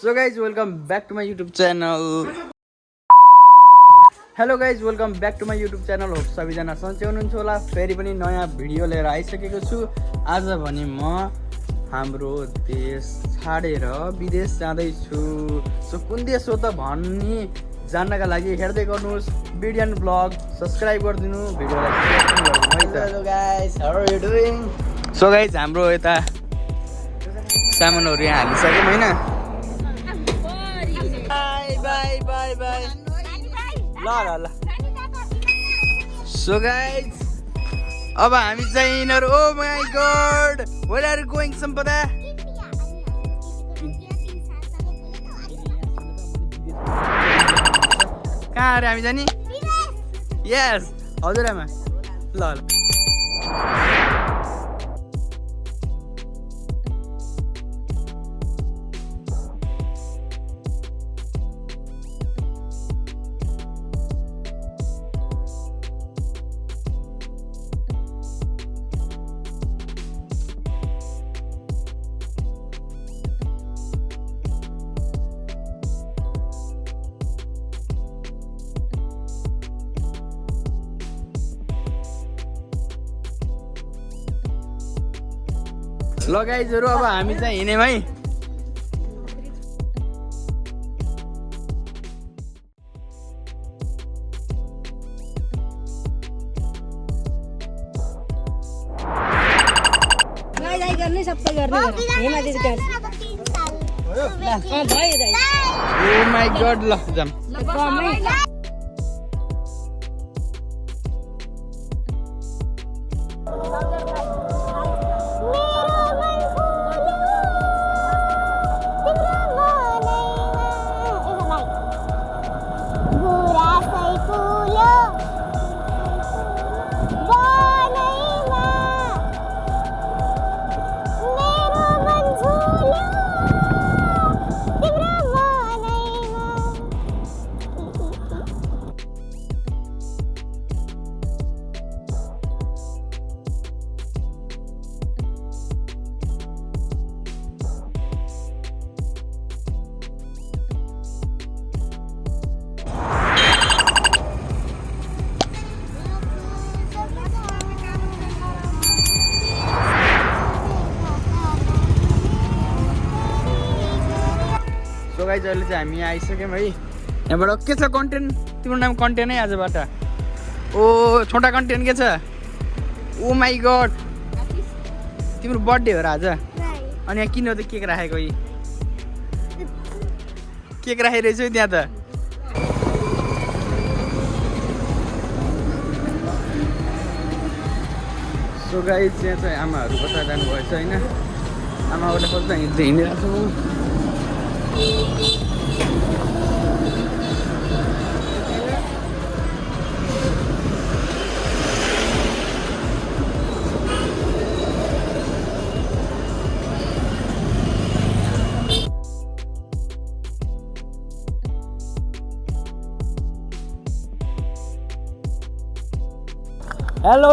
So guys, welcome back to my YouTube channel. Hello guys, welcome back to my YouTube channel. Hope सबैजना सन्चै हुनुहुन्छ होला। फेरि पनि नयाँ भिडियो लिएर आइसकेको छु। आज भने म हाम्रो देश छाडेर विदेश जाँदै छु। सो कुन देश हो त भन्ने जान्नका लागि हेर्दै गर्नुहोस् भिडियो एन्ड ब्लग सब्स्क्राइब गरिदिनु भिडियोलाई शेयर पनि गरिदिनु है त। Hello guys, how are you doing? So guys, हाम्रो यता सामानहरु यहाँ हालिसक्यौँ हैन। बाई बाई बाई ल ल ल। सो गाइज अब हामी चाहिँ यिनीहरू oh my god where are you going Sampada? कहाँ अरे हामी जाने? यस हजुरआमा ल ल। ल गाइजहरु अब हामी चाहिँ हिँड्यौँ है। ओ माई गॉड ल जाम। सो गाइज अहिले चाहिँ हामी आइसक्यौँ है। यहाँबाट के छ कन्टेन्ट? तिम्रो नाम कन्टेन्ट है आजबाट। ओ छोटा कन्टेन्ट के छ? ओ माई गॉड तिम्रो बर्थडे हो र आज? अनि यहाँ किन त केक राखेको? केक राखिरहेछ त्यहाँ त। सो गाइज यहाँ चाहिँ आमाहरू कता जानुभएछ होइन। आमाहरूले खोज्दा हिँडिरहेको छु। हेलो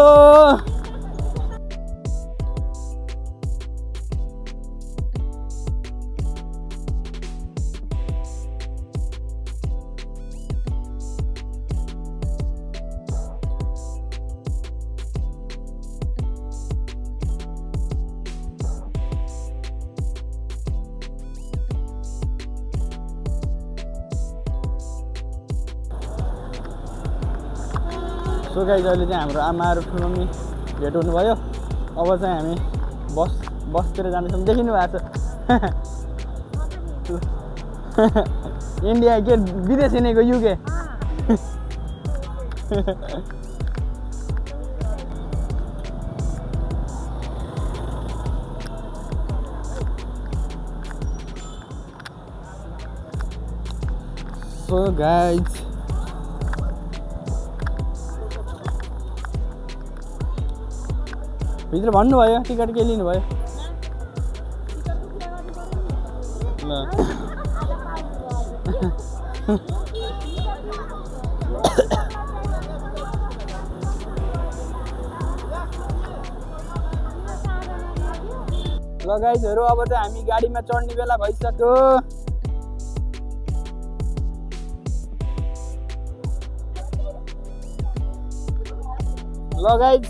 सो गाइज अहिले चाहिँ हाम्रो आमाहरू ठुलो मम्मी भेट हुनुभयो। अब चाहिँ हामी बसतिर जाँदैछौँ। देखिनु भएको छ इन्डिया के विदेश हिँडेको युके। सो गाइज भित्र भन्नुभयो टिकट के लिनुभयो? ल गाइजहरु अब चाहिँ हामी गाडीमा चढ्ने बेला भइसक्यो। ल गाइज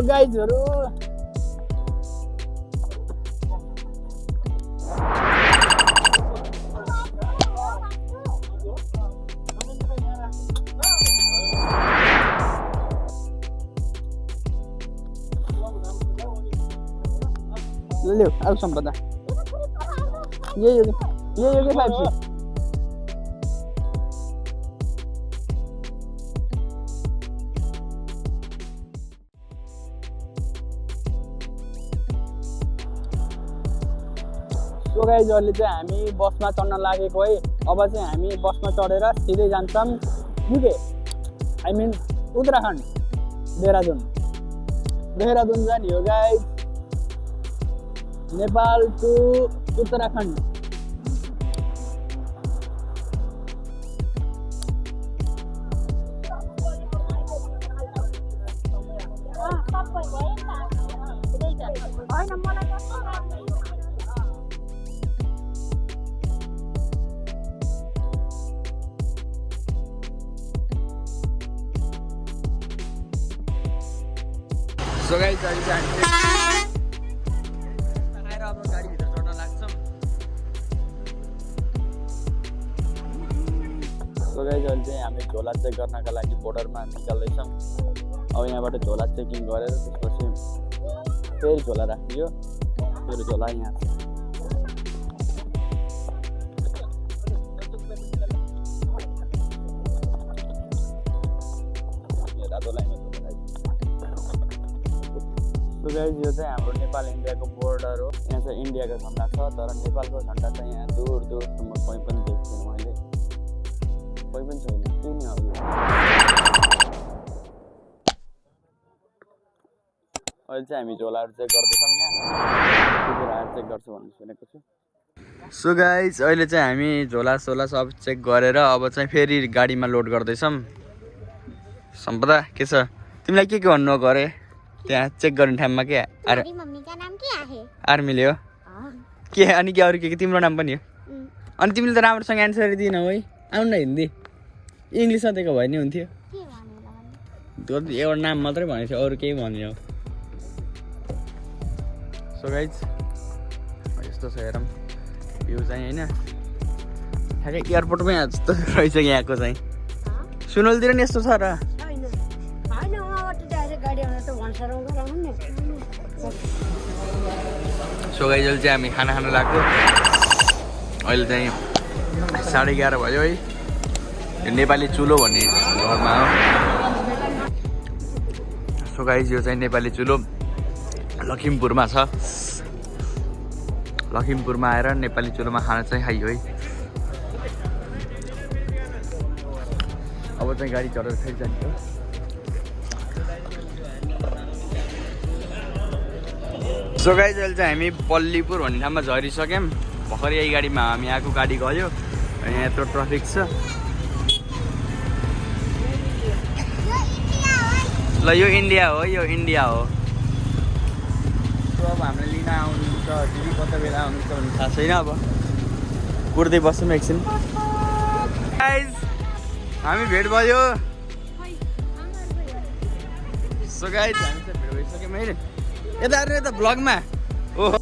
गाइजहरु ले आउ सम्पदा यही हो कि 500 सो गाइज अहिले चाहिँ हामी बसमा चढ्न लागेको है अब चाहिँ हामी बसमा चढेर सिधै जान्छौँ UK I mean Uttarakhand Dehradun जाने हो guys Nepal to Uttarakhand so guys अहिले चाहिँ हामी अब गाडीभित्र चढ्न लाग्छौँ सो गाइज अहिले चाहिँ हामी झोला चेक गर्नका लागि बोर्डरमा निकाल्दैछौँ अब यहाँबाट झोला चेकिङ गरेर त्यसपछि फेरि झोला राखियो मेरो झोला यहाँ छ गाइज यो चाहिँ हाम्रो नेपाल इन्डियाको बोर्डर हो यहाँ चाहिँ इन्डियाको झन्डा छ तर नेपालको झन्डा चाहिँ यहाँ दूर दूरसम्म कोही पनि देख्दिनँ मैले कोही पनि छैन के नि हो अहिले चाहिँ हामी झोलाहरू चेक गर्दैछौँ यहाँ कुराहरू चेक गर्छौँ भन्ने सुनेको छु सो गाइज अहिले चाहिँ हामी झोला सोला सब चेक गरेर अब चाहिँ फेरि गाडीमा लोड गर्दैछौँ सम्पदा के छ तिमीलाई के भन्नु गरे त्यहाँ चेक गर्ने ठाउँमा के आर्मीले हो के अनि के अरू के तिम्रो नाम पनि हो अनि तिमीले त राम्रोसँग एन्सर दिएनौ है आउनु न हिन्दी इङ्ग्लिस सधैँको भए नि हुन्थ्यो एउटा नाम मात्रै भनेको थियो अरू केही भन्यो सो गाइज यस्तो छ हेरौँ भ्यू चाहिँ होइन ठ्याक्कै एयरपोर्टमै जस्तो रहेछ यहाँको चाहिँ सुनौलतिर नि यस्तो छ र सो गाइज अहिले चाहिँ हामी खाना खान लाग्यो अहिले चाहिँ 11:30 भयो है यो नेपाली चुलो भन्ने घरमा हो सो गाइज यो चाहिँ नेपाली चुलो लखिमपुरमा छ लखिमपुरमा आएर नेपाली चुलोमा खाना चाहिँ खाइयो है अब चाहिँ गाडी चढेर फेरि जान्छ सो गाइज अहिले चाहिँ हामी पल्लीपुर भन्ने ठाउँमा झरिसक्यौँ भर्खर यही गाडीमा हामी आएको गाडी गयो यहाँ यत्रो ट्राफिक छ ल यो इन्डिया हो सो अब हामीले लिन आउनुहुन्छ दिदी कता बेला आउनुहुन्छ भन्ने थाहा छैन अब कुर्दै बस्छौँ एकछिन गाइज हामी भेट भयो सो गाइज हामी चाहिँ भेट भइसक्यौँ मैले यता हेर्नु यता भ्लगमा ओहो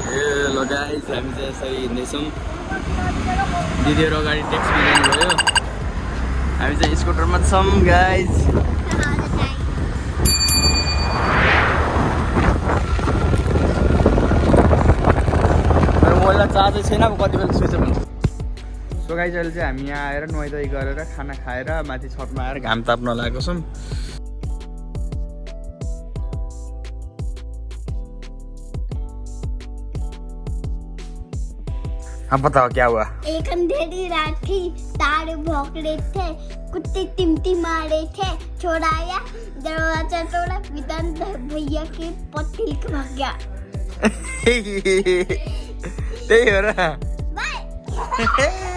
हेलो गाइज हामी चाहिँ यसरी हिँड्दैछौँ दिदीहरू अगाडि ट्याक्सीमा जानुभयो हामी चाहिँ स्कुटरमा छौँ गाइज मोबाइलमा चार्जै छैन अब कति बेला स्विच अफ हुन्छ सो गाइज अहिले चाहिँ हामी यहाँ आएर नुहाइधुवाइ गरेर खाना खाएर माथि छतमा आएर घाम ताप्न लागेको छौँ अब बताओ क्या हुआ? एक अंधेरी रात थी, तारे भौंक रहे थे, कुत्ते टिमटिमा रहे थे, छोरा आया, दरवाजा तोड़ा, विधान भैया के पत्ती लेके भाग गया। त्यही हो र। बाय।